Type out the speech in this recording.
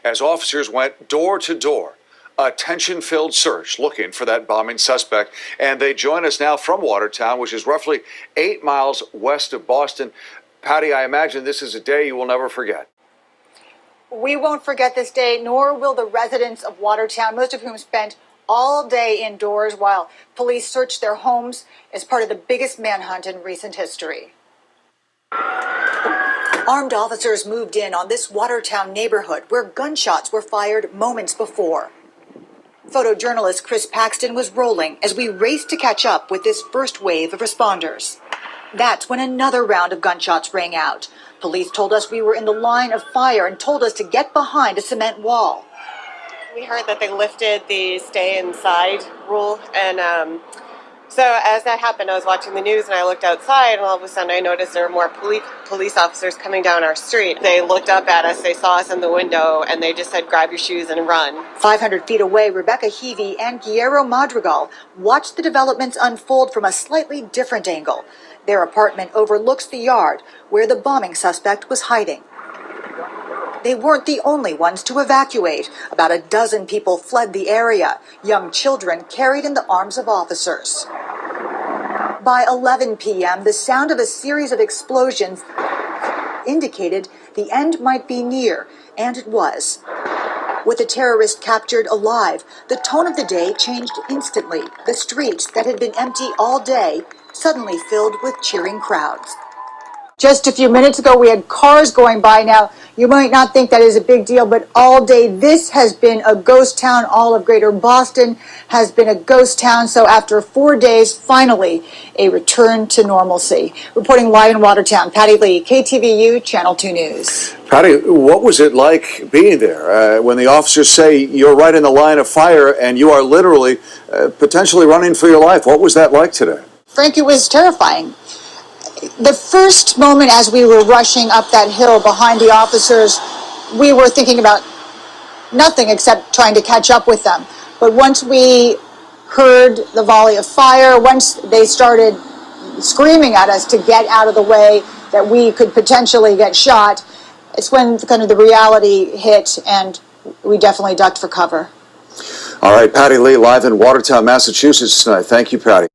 as officers went door to door. A tension-filled search looking for that bombing suspect. And they join us now from Watertown, which is roughly 8 miles west of Boston. Patty, I imagine this is a day you will never forget. We won't forget this day, nor will the residents of Watertown, most of whom spent all day indoors while police searched their homes as part of the biggest manhunt in recent history. Armed officers moved in on this Watertown neighborhood where gunshots were fired moments before. Photojournalist Chris Paxton was rolling as we raced to catch up with this first wave of responders. That's when another round of gunshots rang out. Police told us we were in the line of fire and told us to get behind a cement wall. We heard that they lifted the stay inside rule, and so as that happened, I was watching the news and I looked outside, and all of a sudden I noticed there were more police officers coming down our street. They looked up at us, they saw us in the window, and they just said, "Grab your shoes and run." 500 feet away, Rebecca Heavey and Guillermo Madrigal watched the developments unfold from a slightly different angle. Their apartment overlooks the yard where the bombing suspect was hiding. They weren't the only ones to evacuate. About a dozen people fled the area, young children carried in the arms of officers. By 11 p.m., the sound of a series of explosions indicated the end might be near, and it was. With the terrorist captured alive, the tone of the day changed instantly. The streets that had been empty all day suddenly filled with cheering crowds. Just a few minutes ago, we had cars going by. Now, you might not think that is a big deal, but all day this has been a ghost town. All of Greater Boston has been a ghost town. So after 4 days, finally, a return to normalcy. Reporting live in Watertown, Patty Lee, KTVU, Channel 2 News. Patty, what was it like being there when the officers say you're right in the line of fire and you are literally potentially running for your life? What was that like today? Frank, it was terrifying. The first moment as we were rushing up that hill behind the officers, we were thinking about nothing except trying to catch up with them. But once we heard the volley of fire, once they started screaming at us to get out of the way, that we could potentially get shot, it's when kind of the reality hit, and we definitely ducked for cover. All right, Patty Lee, live in Watertown, Massachusetts tonight. Thank you, Patty.